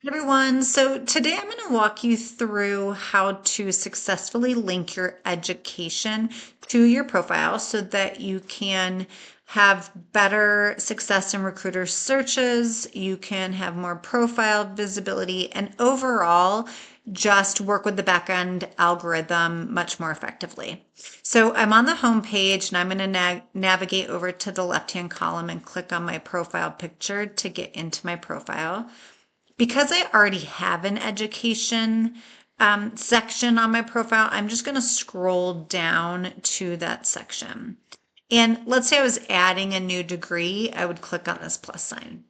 Everyone, so today I'm going to walk you through how to successfully link your education to your profile so that you can have better success in recruiter searches, you can have more profile visibility, and overall just work with the backend algorithm much more effectively. So I'm on the home page and I'm going to navigate over to the left-hand column and click on my profile picture to get into my profile. Because I already have an education section on my profile, I'm just going to scroll down to that section. And let's say I was adding a new degree, I would click on this plus sign.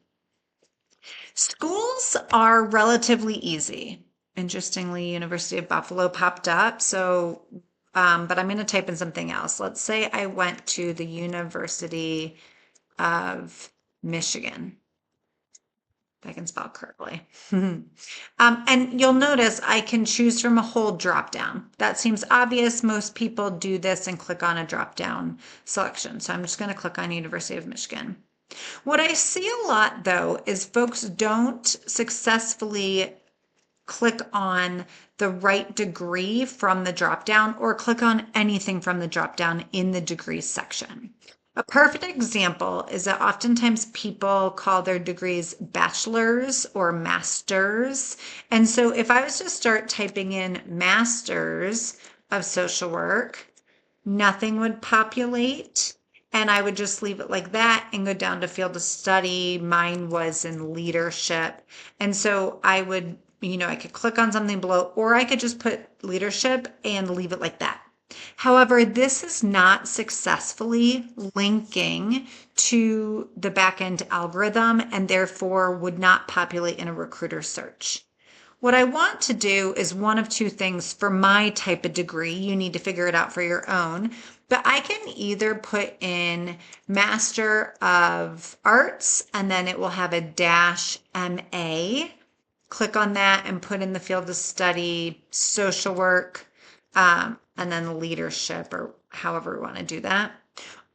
Schools are relatively easy. Interestingly, University of Buffalo popped up. So, but I'm going to type in something else. Let's say I went to the University of Michigan. If I can spell correctly. And you'll notice I can choose from a whole drop down. That seems obvious. Most people do this and click on a drop down selection. So I'm just going to click on University of Michigan. What I see a lot though is folks don't successfully click on the right degree from the drop down or click on anything from the drop down in the degrees section. A perfect example is that oftentimes people call their degrees bachelor's or master's. And so if I was to start typing in master's of social work, nothing would populate. And I would just leave it like that and go down to field of study. Mine was in leadership. And so I would, I could click on something below, or I could just put leadership and leave it like that. However, this is not successfully linking to the backend algorithm and therefore would not populate in a recruiter search. What I want to do is one of two things for my type of degree. You need to figure it out for your own. But I can either put in Master of Arts and then it will have a dash MA. Click on that and put in the field of study, social work, and then leadership or however we want to do that.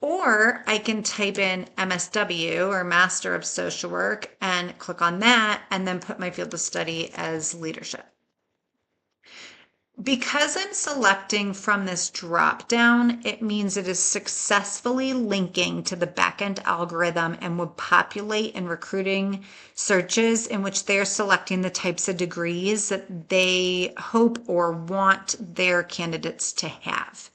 Or I can type in MSW or Master of Social Work and click on that and then put my field of study as leadership. Because I'm selecting from this drop down, it means it is successfully linking to the backend algorithm and would populate in recruiting searches in which they're selecting the types of degrees that they hope or want their candidates to have.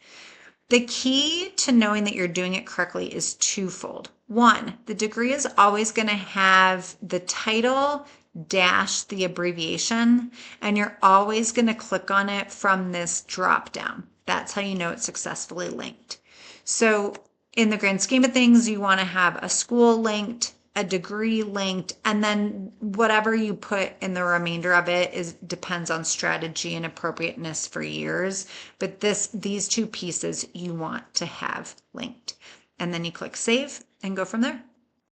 The key to knowing that you're doing it correctly is twofold. One, the degree is always going to have the title dash the abbreviation, and you're always going to click on it from this drop down. That's how you know it's successfully linked. So in the grand scheme of things, you want to have a school linked, a degree linked, and then whatever you put in the remainder of it depends on strategy and appropriateness for years. But these two pieces you want to have linked. And then you click save and go from there.